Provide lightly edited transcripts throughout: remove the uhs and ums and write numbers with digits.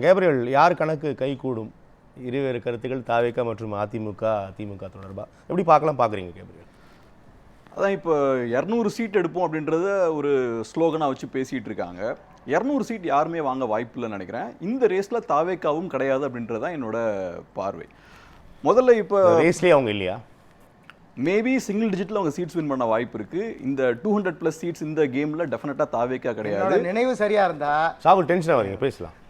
Gabriel, யார் கணக்கு கைகூடும்? இருவேறு கருத்துக்கள் தாவேகா மற்றும் அதிமுக தொடர்பாக எப்படி பார்க்குறீங்க கேப்ரியல்? அதான் இப்போ 200 சீட் எடுப்போம் அப்படின்றத ஒரு ஸ்லோகனாக வச்சு பேசிகிட்டு இருக்காங்க. 200 சீட் யாருமே வாங்க வாய்ப்பு இல்லைன்னு நினைக்கிறேன். இந்த ரேஸில் தாவேகாவும் கிடையாது அப்படின்றதான் என்னோட பார்வை. முதல்ல இப்போ ரேஸ்லேயே அவங்க இல்லையா? மேபி சிங்கிள் டிஜிட்டில் அவங்க சீட்ஸ் வின் பண்ண வாய்ப்பு இருக்குது. இந்த 200+ சீட்ஸ் இந்த கேமில் டெஃபினட்டாக தாவேகா கிடையாது. நினைவு சரியாக இருந்தா சாகுல் டென்ஷனாக வரீங்க, பேசலாம்.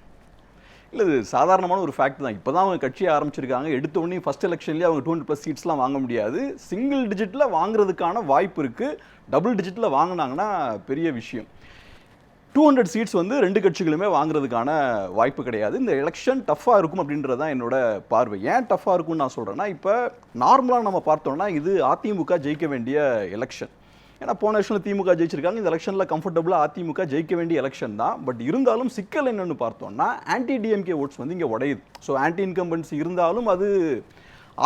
இல்லை, இது சாதாரணமான ஒரு ஃபேக்ட் தான். இப்போ தான் அவங்க கட்சியை ஆரம்பிச்சிருக்காங்க. எடுத்த உடனே ஃபர்ஸ்ட் எலெக்ஷன்லேயே அவங்க 200+ சீட்ஸ்லாம் வாங்க முடியாது. சிங்கிள் டிஜிட்டில் வாங்குறதுக்கான வாய்ப்பு இருக்குது. டபுள் டிஜிட்டில் வாங்கினாங்கன்னா பெரிய விஷயம். 200 சீட்ஸ் வந்து ரெண்டு கட்சிகளுமே வாங்குறதுக்கான வாய்ப்பு கிடையாது. இந்த எலெக்ஷன் டஃப்பாக இருக்கும் அப்படின்றது தான் என்னோட பார்வை. ஏன் டஃப்பாக இருக்கும்னு நான் சொல்கிறேன்னா, இப்போ நார்மலாக நம்ம பார்த்தோம்னா இது அதிமுக ஜெயிக்க வேண்டிய எலெக்ஷன். ஏன்னா போன எலெக்ஷனில் திமுக ஜெயிச்சிருக்காங்க. இந்த எலெக்ஷனில் கம்ஃபர்டபுளாக அதிமுக ஜெயிக்க வேண்டிய எலெக்ஷன் தான். பட் இருந்தாலும் சிக்கல் என்னன்னு பார்த்தோம்னா, ஆன்டி டிஎம்கே ஓட்ஸ் வந்து இங்கே உடையுது. ஸோ ஆன்டி இன்கம்பன்சி இருந்தாலும் அது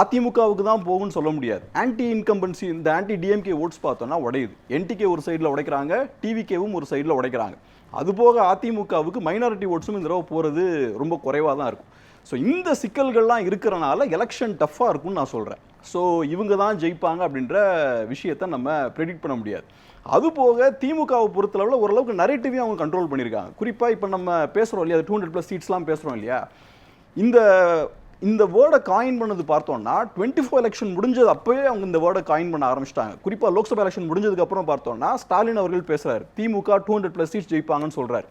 அதிமுகவுக்கு தான் போகும்னு சொல்ல முடியாது. ஆன்டி இன்கம்பன்சி இந்த ஆன்டி டிஎம்கே ஓட்ஸ் பார்த்தோம்னா உடையுது. என்டிகே ஒரு சைடில் உடைக்கிறாங்க, டிவிகேவும் ஒரு சைடில் உடைக்கிறாங்க. அதுபோக அதிமுகவுக்கு மைனாரிட்டி ஓட்ஸும் இந்த தடவை போகிறது ரொம்ப குறைவாக தான் இருக்கும். ஸோ இந்த சிக்கல்கள்லாம் இருக்கிறனால எலெக்ஷன் டஃப்பாக இருக்கும்னு நான் சொல்கிறேன். ஸோ இவங்க தான் ஜெயிப்பாங்க அப்படின்ற விஷயத்தை நம்ம ப்ரெடிக்ட் பண்ண முடியாது. அதுபோக திமுகவை பொறுத்தளவில் ஓரளவுக்கு நரேட்டிவையும் அவங்க கண்ட்ரோல் பண்ணியிருக்காங்க. குறிப்பாக இப்போ நம்ம பேசுகிறோம் இல்லையா, 200+ சீட்ஸ்லாம் பேசுகிறோம் இல்லையா, இந்த வேர்டை காயின் பண்ணது பார்த்தோம்னா 24 எலெக்ஷன் முடிஞ்சது அப்போவே அவங்க இந்த வேர்டை காயின் பண்ண ஆரம்பிச்சிட்டாங்க. குறிப்பாக லோக்சபா எலெக்ஷன் முடிஞ்சதுக்கு அப்புறம் பார்த்தோம்னா ஸ்டாலின் அவர்கள் பேசுகிறார், திமுக 200+ சீட்ஸ் ஜெயிப்பாங்கன்னு சொல்கிறார்.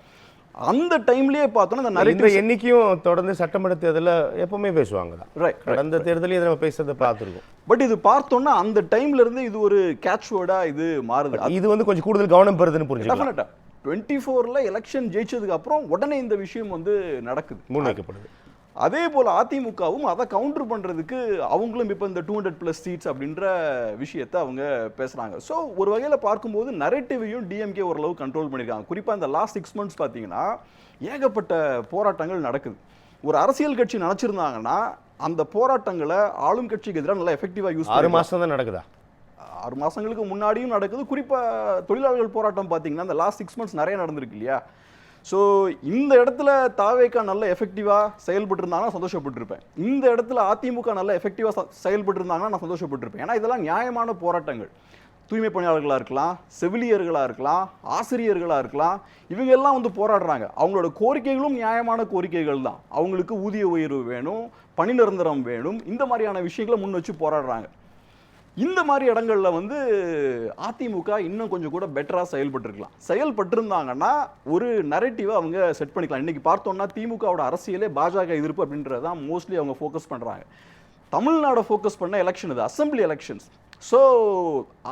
அந்த டைம்லயே பார்த்தோம்னா இந்த எண்ணிக்கையும் தொடர்ந்து சட்டமன்ற தேர்தலில் எப்பவுமே பேசுவாங்க தான். ரைட், கடந்த தேர்தலையும் நம்ம பேசுறதை பார்த்துருக்கோம். பட் இது பார்த்தோம்னா அந்த டைம்ல இருந்து இது ஒரு கேட்ச் வேர்டா இது மாறுது. இது வந்து கொஞ்சம் கூடுதல் கவனம் பெறுதுன்னு புரிஞ்சுக்கலாம். 24ல எலெக்ஷன் ஜெயிச்சதுக்கு அப்புறம் உடனே இந்த விஷயம் வந்து நடக்குது, முன்வைக்கப்படுது. அதே போல் அதிமுகவும் அதை கவுண்டர் பண்ணுறதுக்கு அவங்களும் இப்போ இந்த 200+ சீட்ஸ் அப்படின்ற விஷயத்தை அவங்க பேசுகிறாங்க. ஸோ ஒரு வகையில் பார்க்கும்போது நரேட்டிவையும் டிஎம்கே ஓரளவு கண்ட்ரோல் பண்ணியிருக்காங்க. குறிப்பாக இந்த லாஸ்ட் 6 months பார்த்தீங்கன்னா ஏகப்பட்ட போராட்டங்கள் நடக்குது. ஒரு அரசியல் கட்சி நினச்சிருந்தாங்கன்னா அந்த போராட்டங்களை ஆளும் கட்சிக்கு எதிராக நல்லா எஃபெக்டிவாக யூஸ் 6 மாதம் தான் நடக்குதா? 6 மாதங்களுக்கு முன்னாடியும் நடக்குது. குறிப்பாக தொழிலாளர்கள் போராட்டம் பார்த்தீங்கன்னா இந்த லாஸ்ட் 6 months நிறைய நடந்திருக்கு இல்லையா. ஸோ இந்த இடத்துல தாவேகா நல்ல எஃபெக்டிவாக செயல்பட்டு இருந்தாங்கன்னா சந்தோஷப்பட்டிருப்பேன். இந்த இடத்துல அதிமுக நல்ல எஃபெக்டிவாக செயல்பட்டு இருந்தாங்கன்னா நான் சந்தோஷப்பட்டிருப்பேன். ஏன்னா இதெல்லாம் நியாயமான போராட்டங்கள். தூய்மை பணியாளர்களாக இருக்கலாம், செவிலியர்களாக இருக்கலாம், ஆசிரியர்களாக இருக்கலாம், இவங்க எல்லாம் வந்து போராடுறாங்க. அவங்களோட கோரிக்கைகளும் நியாயமான கோரிக்கைகள் தான். அவங்களுக்கு ஊதிய உயர்வு வேணும், பணி நிரந்தரம் வேணும், இந்த மாதிரியான விஷயங்களை முன் வச்சு போராடுறாங்க. இந்த மாதிரி இடங்கள்ல வந்து அதிமுக இன்னும் கொஞ்சம் கூட பெட்டரா செயல்பட்டிருந்தாங்கன்னா ஒரு நரேட்டிவை அவங்க செட் பண்ணிக்கலாம். இன்னைக்கு பார்த்தோம்னா திமுகவோட அரசியலே பாஜக எதிர்ப்பு அப்படின்றதான் மோஸ்ட்லி அவங்க ஃபோக்கஸ் பண்றாங்க. தமிழ்நாடு ஃபோக்கஸ் பண்ண எலெக்ஷன் இது, அசம்பிளி எலெக்ஷன்ஸ். ஸோ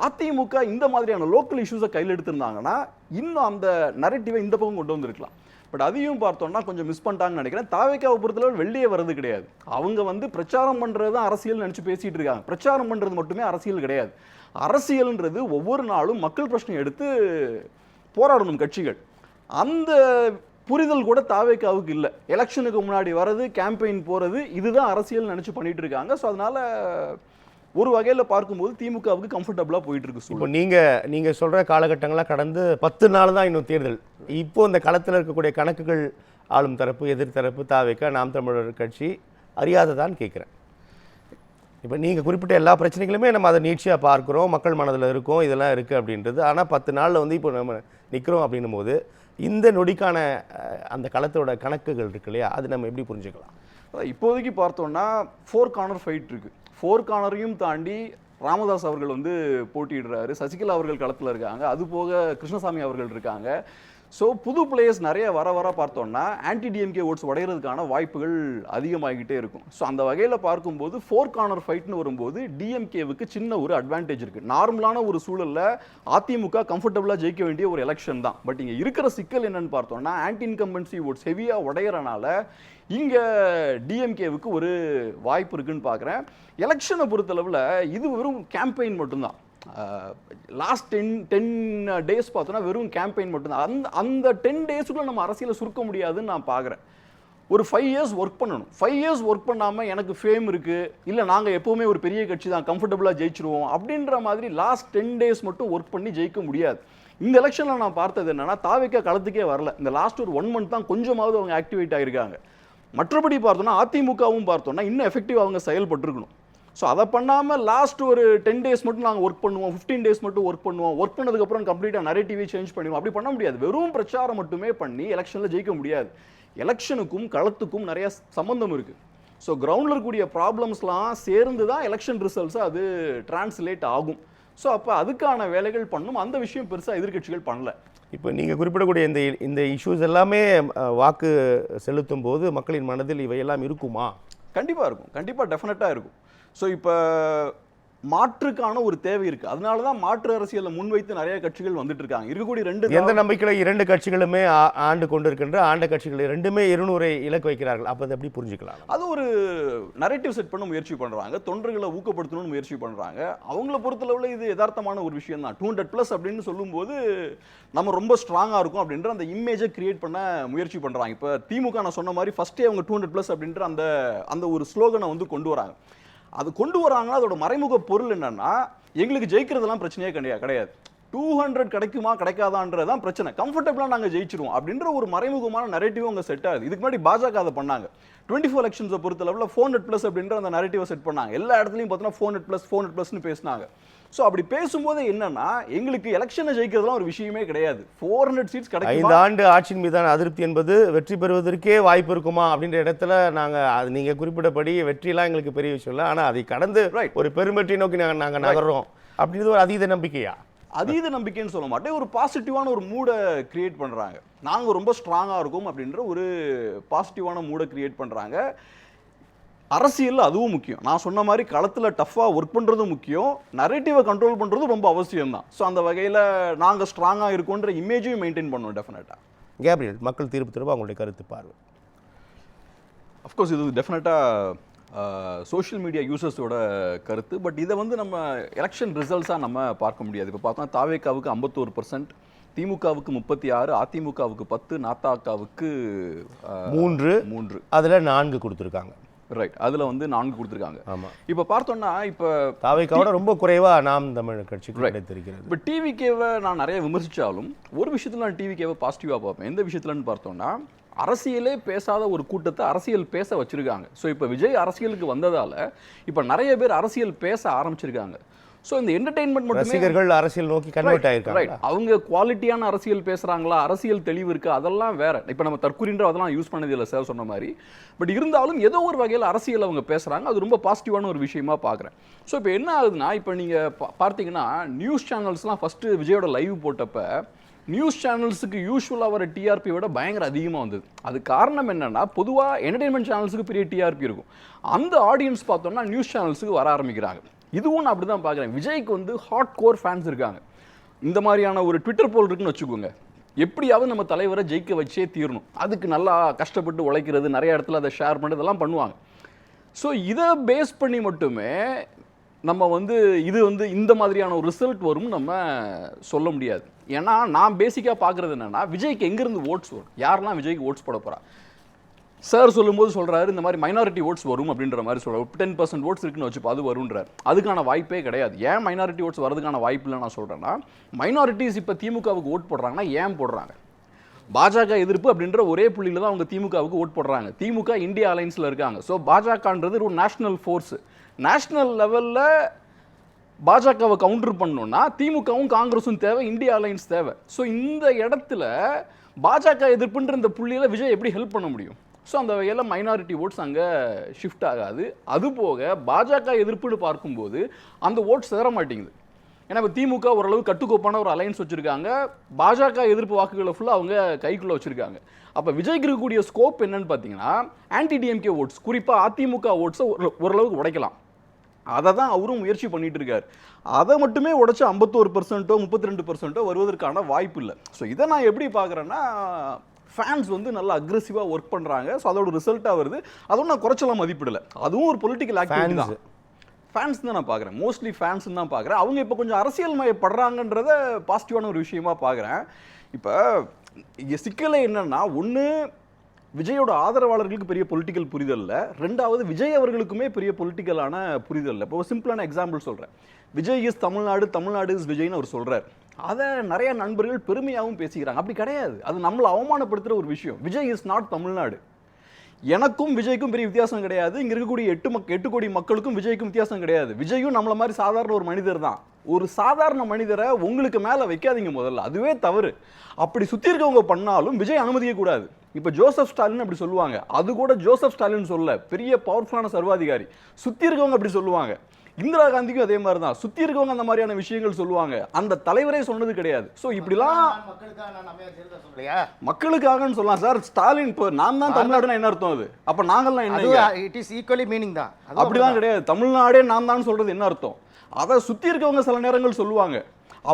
அதிமுக இந்த மாதிரியான லோக்கல் இஷ்யூஸை கையில் எடுத்திருந்தாங்கன்னா இன்னும் அந்த நரேட்டிவை இந்த பக்கம் கொண்டு வந்திருக்கலாம். பட் அதையும் பார்த்தோம்னா கொஞ்சம் மிஸ் பண்ணிட்டாங்கன்னு நினைக்கிறேன். தாவேகாவை பொறுத்தளவு வெளியே வர்றது கிடையாது. அவங்க வந்து பிரச்சாரம் பண்ணுறது தான் அரசியல் நினச்சி பேசிகிட்டு இருக்காங்க. பிரச்சாரம் பண்ணுறது மட்டுமே அரசியல் கிடையாது. அரசியல்ன்றது ஒவ்வொரு நாளும் மக்கள் பிரச்சனை எடுத்து போராடணும் கட்சிகள். அந்த புரிதல் கூட தாவேகாவுக்கு இல்லை. எலெக்ஷனுக்கு முன்னாடி வர்றது, கேம்பெயின் போகிறது, இதுதான் அரசியல் நினச்சி பண்ணிட்டு இருக்காங்க. ஸோ அதனால் ஒரு வகையில் பார்க்கும்போது திமுகவுக்கு கம்ஃபர்டபுளாக போயிட்டு இருக்கு. இப்போ நீங்கள் சொல்கிற காலகட்டங்களாக கடந்து 10 நாள் தான் இன்னும் தேர்தல். இப்போ இந்த களத்தில் இருக்கக்கூடிய கணக்குகள் ஆளும் தரப்பு, எதிர்த்தரப்பு, தாவேகா, நாம் தமிழர் கட்சி அறியாததான் கேட்குறேன். இப்போ நீங்கள் குறிப்பிட்ட எல்லா பிரச்சனைகளுமே நம்ம அதை நீட்சியாக பார்க்குறோம், மக்கள் மனதில் இருக்கோம், இதெல்லாம் இருக்குது அப்படின்றது. ஆனால் 10 நாளில் வந்து இப்போ நம்ம நிற்கிறோம் அப்படின்னும் போது இந்த நொடிக்கான அந்த களத்தோட கணக்குகள் இருக்கு இல்லையா, அது நம்ம எப்படி புரிஞ்சுக்கலாம்? இப்போதைக்கு பார்த்தோம்னா 4 கார்னர் ஃபைட் இருக்குது. 4 கார்னரையும் தாண்டி ராமதாஸ் அவர்கள் வந்து போட்டியிடுறாரு, சசிகலா அவர்கள் களத்தில் இருக்காங்க, அது போக கிருஷ்ணசாமி அவர்கள் இருக்காங்க. ஸோ புது பிளேயர்ஸ் நிறைய வர பார்த்தோம்னா ஆன்டி டிஎம்கே ஓட்ஸ் உடையிறதுக்கான வாய்ப்புகள் அதிகமாகிக்கிட்டே இருக்கும். ஸோ அந்த வகையில் பார்க்கும்போது 4 கார்னர் ஃபைட்னு வரும்போது டிஎம்கேவுக்கு சின்ன ஒரு அட்வான்டேஜ் இருக்குது. நார்மலான ஒரு சூழலில் அதிமுக கம்ஃபர்டபுளாக ஜெயிக்க வேண்டிய ஒரு எலெக்ஷன் தான். பட் இங்கே இருக்கிற சிக்கல் என்னன்னு பார்த்தோம்னா ஆன்டி இன்கம்பன்சி ஓட்ஸ் ஹெவியாக உடையிறனால இங்கே டிஎம்கேவுக்கு ஒரு வாய்ப்பு இருக்குன்னு பார்க்குறேன். எலெக்ஷனை பொறுத்தளவில் இது வெறும் கேம்பெயின் மட்டும்தான். லாஸ்ட் 10 days பார்த்தோன்னா வெறும் கேம்பெயின் மட்டும்தான். அந்த 10 daysக்குள்ள நம்ம அரசியலை சுருக்க முடியாதுன்னு நான் பார்க்குறேன். ஒரு 5 years ஒர்க் பண்ணணும். 5 years ஒர்க் பண்ணாமல் எனக்கு ஃபேம் இருக்குது, இல்லை நாங்கள் எப்போவுமே ஒரு பெரிய கட்சி தான், கம்ஃபர்டபுளாக ஜெயிச்சிருவோம் அப்படின்ற மாதிரி லாஸ்ட் 10 days மட்டும் ஒர்க் பண்ணி ஜெயிக்க முடியாது. இந்த எலெக்ஷனில் நான் பார்த்தது என்னன்னா தாவேகா களத்துக்கே வரல. இந்த லாஸ்ட் ஒரு 1 month தான் கொஞ்சமாவது அவங்க ஆக்டிவேட் ஆகிருக்காங்க. மற்றபடி பார்த்தோம்னா அதிமுகவும் பார்த்தோம்னா இன்னும் எஃபெக்டிவ் அவங்க செயல்பட்டுருக்கணும். ஸோ அதை பண்ணாமல் லாஸ்ட் ஒரு 10 days மட்டும் நாங்கள் ஒர்க் பண்ணுவோம், 15 days மட்டும் ஒர்க் பண்ணுவோம், ஒர்க் பண்ணதுக்கப்புறம் கம்ப்ளீட்டாக நரேட்டிவே சேஞ்ச் பண்ணிடுவோம், அப்படி பண்ண முடியாது. வெறும் பிரச்சாரம் மட்டுமே பண்ணி எலெக்ஷனில் ஜெயிக்க முடியாது. எலெக்ஷனுக்கும் களத்துக்கும் நிறைய சம்பந்தம் இருக்குது. ஸோ கிரவுண்டில் இருக்கக்கூடிய ப்ராப்ளம்ஸ்லாம் சேர்ந்து தான் எலெக்ஷன் ரிசல்ட்ஸ் அது டிரான்ஸ்லேட் ஆகும். ஸோ அப்போ அதுக்கான வேலைகள் பண்ணும். அந்த விஷயம் பெருசாக எதிர்க்கட்சிகள் பண்ணல. இப்போ நீங்கள் குறிப்பிடக்கூடிய இந்த இஷ்யூஸ் எல்லாமே வாக்கு செலுத்தும் போது மக்களின் மனதில் இவையெல்லாம் இருக்குமா? கண்டிப்பாக இருக்கும், கண்டிப்பாக டெஃபினட்டாக இருக்கும். ஸோ இப்போ மாற்றுக்கான ஒரு தேவை இருக்குது. அதனால தான் மாற்று அரசியலை முன்வைத்து நிறைய கட்சிகள் வந்துட்டு இருக்காங்க. இருக்கக்கூடிய எந்த நம்பிக்கையில் 2 கட்சிகளுமே ஆண்டு கொண்டிருக்கின்ற ஆண்ட கட்சிகள் 2மே 200 இலக்கு வைக்கிறார்கள். அப்போ அதை எப்படி புரிஞ்சுக்கலாம்? அது ஒரு நரேட்டிவ் செட் பண்ண முயற்சி பண்ணுறாங்க, தொண்டர்களை ஊக்கப்படுத்தணும்னு முயற்சி பண்ணுறாங்க. அவங்கள பொறுத்தளவில் இது யதார்த்தமான ஒரு விஷயம் தான். 200+ அப்படின்னு சொல்லும்போது நம்ம ரொம்ப ஸ்ட்ராங்காக இருக்கும் அப்படின்ற அந்த இமேஜை கிரியேட் பண்ண முயற்சி பண்ணுறாங்க. இப்போ திமுக நான் சொன்ன மாதிரி ஃபஸ்ட்டே அவங்க 200+ அப்படின்ற அந்த ஒரு ஸ்லோகனை வந்து கொண்டு வராங்க. அது கொண்டு வராங்கன்னா அதோட மறைமுக பொருள் என்னன்னா, எங்களுக்கு ஜெயிக்கிறதுலாம் பிரச்சனையே கிடையாது, 200 கிடைக்குமா கிடைக்காதான்றதான் பிரச்சனை, கம்ஃபர்டபுளாக நாங்கள் ஜெயிச்சிருவோம் அப்படின்ற ஒரு மறைமுகமான நரேட்டிவ் அவங்க செட் ஆகுது. இதுக்கு முன்னாடி பாஜக அதை பண்ணாங்க. 24 எலெக்ஷன்ஸை பொறுத்தளவில் 400+ அப்படின்ற அந்த நரேட்டிவை செட் பண்ணாங்க. எல்லா இடத்துலையும் பார்த்தோன்னா 400+ன்னு பேசினாங்க. ஸோ அப்படி பேசும்போது என்னன்னா, எங்களுக்கு எலெக்ஷனை ஜெயிக்கிறதுலாம் ஒரு விஷயமே கிடையாது, 400 சீட்ஸ் கிடைக்கும். 5 ஆண்டு ஆட்சியின் மீதான அதிருப்தி என்பது வெற்றி பெறுவதற்கே வாய்ப்பு இருக்குமா அப்படின்ற இடத்துல நாங்கள் அது நீங்கள் குறிப்பிட்டபடி வெற்றிலாம் எங்களுக்கு பெரிய விஷயம் இல்லை, ஆனால் அதை கடந்து ஒரு பெருமெற்றி நோக்கி நாங்கள் நகர்றோம் அப்படின்றது ஒரு அதீத நம்பிக்கையா? அதீத நம்பிக்கைன்னு சொல்ல மாட்டேன், ஒரு பாசிட்டிவான ஒரு மூடை கிரியேட் பண்ணுறாங்க. நாங்கள் ரொம்ப ஸ்ட்ராங்காக இருக்கும் அப்படின்ற ஒரு பாசிட்டிவான மூடை கிரியேட் பண்ணுறாங்க. அரசியல் அதுவும் முக்கியம். நான் சொன்ன மாதிரி களத்தில் டஃப்பாக ஒர்க் பண்ணுறதும் முக்கியம், நரேட்டிவை கண்ட்ரோல் பண்ணுறதும் ரொம்ப அவசியம் தான். ஸோ அந்த வகையில் நாங்கள் ஸ்ட்ராங்காக இருக்கோன்ற இமேஜையும் மெயின்டைன் பண்ணுவோம் டெஃபினட்டாக. கேப்ரியல், மக்கள் தீர்ப்பு திரும்ப அவங்களுடைய கருத்து பார்வை. அஃப்கோர்ஸ் இது டெஃபினட்டாக சோஷியல் மீடியா யூசர்ஸோட கருத்து. பட் இதை வந்து நம்ம எலெக்ஷன் ரிசல்ட்ஸாக நம்ம பார்க்க முடியாது. இப்போ பார்த்தா தாவேகாவுக்கு 51%, திமுகவுக்கு 36, அதிமுகவுக்கு 10, நாத்தாக்காவுக்கு 3, அதில் 4 கொடுத்துருக்காங்க. ரைட், அதில் வந்து 4 கொடுத்துருக்காங்க. ஆமாம். இப்போ பார்த்தோம்னா இப்போ தாவேகாவோட ரொம்ப குறைவாக நாம் தமிழ் கட்சிக்கு கிடைத்திருக்கிறது. இப்போ டிவிகேவை நான் நிறைய விமர்சித்தாலும் ஒரு விஷயத்தில் நான் டிவிகேவை பாசிட்டிவாக பார்ப்பேன். எந்த விஷயத்துலன்னு பார்த்தோம்னா, அரசியலே பேசாத ஒரு கூட்டத்தை அரசியல் பேச வச்சுருக்காங்க. ஸோ இப்போ விஜய் அரசியலுக்கு வந்ததால் இப்போ நிறைய பேர் அரசியல் பேச ஆரம்பிச்சிருக்காங்க. ஸோ இந்த என்டர்டெயின்மெண்ட் மட்டும் ரசிகர்கள் அரசியல் நோக்கி கன்வெர்ட் ஆயிருக்காங்க. அவங்க குவாலிட்டியான அரசியல் பேசுகிறாங்களா, அரசியல் தெளிவு இருக்கா, அதெல்லாம் வேற. இப்போ நம்ம தற்கொலைன்ற அதெல்லாம் யூஸ் பண்ணது இல்லை சார் சொன்ன மாதிரி. பட் இருந்தாலும் ஏதோ ஒரு வகையில் அரசியல் அவங்க பேசுகிறாங்க, அது ரொம்ப பாசிட்டிவான ஒரு விஷயமா பார்க்குறேன். ஸோ இப்போ என்ன ஆகுதுன்னா, இப்போ நீங்கள் பார்த்தீங்கன்னா நியூஸ் சேனல்ஸ்லாம் ஃபஸ்ட்டு விஜயோட லைவ் போட்டப்ப நியூஸ் சேனல்ஸுக்கு யூஸ்வலாக வர டிஆர்பி விட பயங்கர அதிகமாக வந்தது. அது காரணம் என்னென்னா, பொதுவாக என்டர்டெயின்மெண்ட் சேனல்ஸுக்கு பெரிய டிஆர்பி இருக்கும், அந்த ஆடியன்ஸ் பார்த்தோம்னா நியூஸ் சேனல்ஸுக்கு வர ஆரம்பிக்கிறாங்க. இதுவும் நான் அப்படி தான் பார்க்குறேன். விஜய்க்கு வந்து ஹார்ட் கோர் ஃபேன்ஸ் இருக்காங்க. இந்த மாதிரியான ஒரு ட்விட்டர் போல் இருக்குன்னு வச்சுக்கோங்க, எப்படியாவது நம்ம தலைவரை ஜெயிக்க வச்சே தீரணும், அதுக்கு நல்லா கஷ்டப்பட்டு உழைக்கிறது, நிறைய இடத்துல அதை ஷேர் பண்ணுறது இதெல்லாம் பண்ணுவாங்க. ஸோ இதை பேஸ் பண்ணி மட்டுமே நம்ம வந்து இது வந்து இந்த மாதிரியான ஒரு ரிசல்ட் வரும்னு நம்ம சொல்ல முடியாது. ஏன்னா நான் பேசிக்காக பார்க்குறது என்னென்னா, விஜய்க்கு எங்கேருந்து ஓட்ஸ் வரும், யாரெல்லாம் விஜய்க்கு ஓட்ஸ் போட போகிறா. சார் சொல்லும்போது சொல்கிறாரு இந்த மாதிரி மைனாரிட்டி ஓட்ஸ் வரும் அப்படின்ற மாதிரி சொல்கிறார். 10% ஓட்ஸ் இருக்குன்னு வச்சுப்போ அது வருன்றார். அதுக்கான வாய்ப்பே கிடையாது. ஏன் மைனாரிட்டி ஓட்ஸ் வரதுக்கான வாய்ப்பு இல்லை நான் சொல்கிறேன்னா, மைனாரிட்டிஸ் இப்போ திமுகவுக்கு ஓட் போடுறாங்கன்னா ஏன் போடுறாங்க, பாஜக எதிர்ப்பு அப்படின்ற ஒரே புள்ளியில் தான் அவங்க திமுகவுக்கு ஓட் போடுறாங்க. திமுக இந்தியா அலைன்ஸில் இருக்காங்க. ஸோ பாஜகன்றது ஒரு நேஷனல் ஃபோர்ஸு. நேஷனல் லெவலில் பாஜகவை கவுண்டர் பண்ணணும்னா திமுகவும் காங்கிரஸும் தேவை, இந்தியா அலைன்ஸ் தேவை. ஸோ இந்த இடத்துல பாஜக எதிர்ப்புன்ற இந்த புள்ளியில் விஜய் எப்படி ஹெல்ப் பண்ண முடியும்? ஸோ அந்த வகையில் மைனாரிட்டி ஓட்ஸ் அங்கே ஷிஃப்ட் ஆகாது. அதுபோக பாஜக எதிர்ப்புன்னு பார்க்கும்போது அந்த ஓட்ஸ் சேர மாட்டேங்குது. ஏன்னா இப்போ திமுக ஓரளவு கட்டுக்கோப்பான ஒரு அலைன்ஸ் வச்சுருக்காங்க, பாஜக எதிர்ப்பு வாக்குகளை ஃபுல்லாக அவங்க கைக்குள்ளே வச்சுருக்காங்க. அப்போ விஜய்க்கு இருக்கக்கூடிய ஸ்கோப் என்னன்னு பார்த்தீங்கன்னா, ஆன்டி டிஎம்கே ஓட்ஸ், குறிப்பாக அதிமுக ஓட்ஸை ஓரளவுக்கு உடைக்கலாம். அதை தான் அவரும் முயற்சி பண்ணிட்டு இருக்காரு. அதை மட்டுமே உடைச்சு 51%, 32% வருவதற்கான வாய்ப்பு இல்லை. ஸோ இதை நான் எப்படி பார்க்குறேன்னா, ஃபேன்ஸ் வந்து நல்லா அக்ரெசிவாக ஒர்க் பண்ணுறாங்க. ஸோ அதோட ரிசல்ட்டாக வருது. அதுவும் நான் குறைச்சலாம் மதிப்பிடலை, அதுவும் ஒரு பொலிட்டிக்கல் ஆக்டிவிட்டி தான். ஃபேன்ஸ் தான் நான் பார்க்குறேன், மோஸ்ட்லி ஃபேன்ஸ் தான் பார்க்குறேன். அவங்க இப்போ கொஞ்சம் அரசியல் மயப்படுறாங்கன்றத பாசிட்டிவான ஒரு விஷயமா பார்க்குறேன். இப்போ இங்கே சிக்கலே என்னன்னா, ஒன்று விஜயோட ஆதரவாளர்களுக்கு பெரிய பொலிட்டிக்கல் புரிதல் இல்லை, ரெண்டாவது விஜய் அவர்களுக்குமே பெரிய பொலிட்டிக்கலான புரிதல் இல்லை. இப்போ சிம்பிளான எக்ஸாம்பிள் சொல்கிறேன். விஜய் இஸ் தமிழ்நாடு, தமிழ்நாடு இஸ் விஜய்னு அவர் சொல்கிறார். அதை நிறைய நண்பர்கள் பெருமையாகவும் பேசிக்கிறாங்க. அப்படி கிடையாது, அது நம்மளை அவமானப்படுத்துகிற ஒரு விஷயம். Vijay is not Tamil Nadu. எனக்கும் விஜய்க்கும் பெரிய வித்தியாசம் கிடையாது. இங்க இருக்கக்கூடிய 8 கோடி மக்களுக்கும் விஜய்க்கும் வித்தியாசம் கிடையாது. விஜயும் நம்மள மாதிரி சாதாரண ஒரு மனிதர் தான். ஒரு சாதாரண மனிதரை உங்களுக்கு மேல வைக்காதீங்க முதல்ல, அதுவே தவறு. அப்படி சுத்தி இருக்கவங்க பண்ணாலும் விஜய் அனுமதிக்க கூடாது. இப்ப ஜோசப் ஸ்டாலின் அப்படி சொல்லுவாங்க, அது கூட ஜோசப் ஸ்டாலின் சொல்ல, பெரிய பவர்ஃபுல்லான சர்வாதிகாரி. சுத்தி இருக்கவங்க அப்படி சொல்லுவாங்க. இந்திரா காந்திக்கும் அதே மாதிரி தான், சுத்தி இருக்கவங்க அந்த மாதிரியான விஷயங்கள் சொல்லுவாங்க, அந்த தலைவரே சொன்னது கிடையாது. சோ இப்படிலாம் மக்களுக்காகன்னு சொல்லலாம் சார். ஸ்டாலின் இப்போ நான் தான் தமிழ்நாடுனா என்ன அர்த்தம்? அது அப்ப நாங்கள்லாம் என்ன? இட் இஸ் ஈக்குவலி மீனிங் தான். அப்படிலாம் கிடையாது. தமிழ்நாடே நான் தான் சொல்றது என்ன அர்த்தம்? அதை சுத்தி இருக்கவங்க சில நேரங்கள் சொல்லுவாங்க.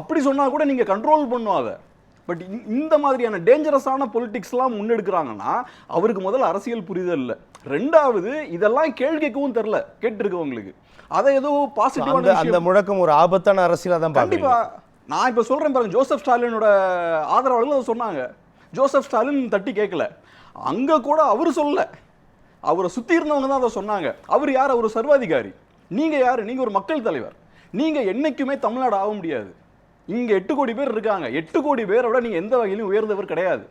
அப்படி சொன்னா கூட நீங்க கண்ட்ரோல் பண்ணும் அதை. பட் இந்த மாதிரியான டேஞ்சரஸான பொலிட்டிக்ஸ்லாம் முன்னெடுக்கிறாங்கன்னா அவருக்கு முதல்ல அரசியல் புரிதல் இல்லை. ரெண்டாவது இதெல்லாம் கேள்வி கேட்கவும் தெரியல கேட்டு இருக்கவங்களுக்கு. அதை ஏதோ பாசிட்டிவான அந்த முழக்கம் ஒரு ஆபத்தான அரசியலா தான் கண்டிப்பா. நான் இப்ப சொல்றேன் பாருங்க, ஜோசப் ஸ்டாலினோட ஆதரவாளர்கள் அதை சொன்னாங்க. ஜோசப் ஸ்டாலின் தட்டி கேட்கல, அங்க கூட அவரு சொல்லல, அவரை சுத்தி இருந்தவங்க தான் அதை சொன்னாங்க. அவர் யார்? அவர் சர்வாதிகாரி. நீங்க யாரு? நீங்க ஒரு மக்கள் தலைவர். நீங்க என்னைக்குமே தமிழ்நாடு ஆக முடியாது. இங்க 8 கோடி பேர் இருக்காங்க. 8 கோடி பேரை விட நீங்க எந்த வகையிலும் உயர்ந்தவர் கிடையாது.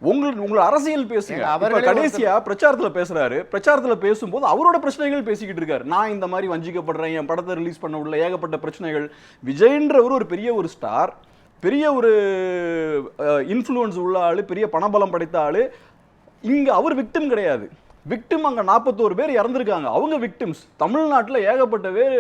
உங்களோட அரசியல் பேசுங்க. கடைசியா பிரச்சாரத்துல பேசுறாரு. பிரச்சாரத்துல பேசும்போது அவரோட பிரச்சனைகள் பேசிக்கிட்டு இருக்காரு. நான் இந்த மாதிரி வஞ்சிக்கப்படுறேன், என் படத்தை ரிலீஸ் பண்ண உள்ள ஏகப்பட்ட பிரச்சனைகள். விஜய்ன்றவர் ஒரு பெரிய ஒரு ஸ்டார், பெரிய ஒரு இன்ஃப்ளூயன்ஸ் உள்ள ஆளு, பெரிய பணபலம் படைத்த ஆளு. இங்க அவர் விக்டிம் கிடையாது. விக்டிம் அங்க 41 பேர் இறந்திருக்காங்க, அவங்க விக்டிம்ஸ். தமிழ்நாட்டில் ஏகப்பட்ட பேர்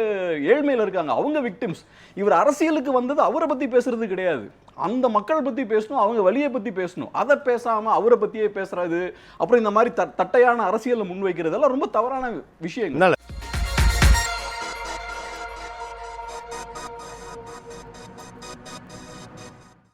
ஏழ்மையில் இருக்காங்க, அவங்க விக்டிம்ஸ். இவர் அரசியலுக்கு வந்தது அவரை பத்தி பேசுறது கிடையாது, அந்த மக்கள் பத்தி பேசணும், அவங்க வழியை பத்தி பேசணும். அதை பேசாம அவரை பத்தியே பேசுறது, அப்புறம் இந்த மாதிரி தட்டையான அரசியலை முன்வைக்கிறது எல்லாம் ரொம்ப தவறான விஷயங்கள்.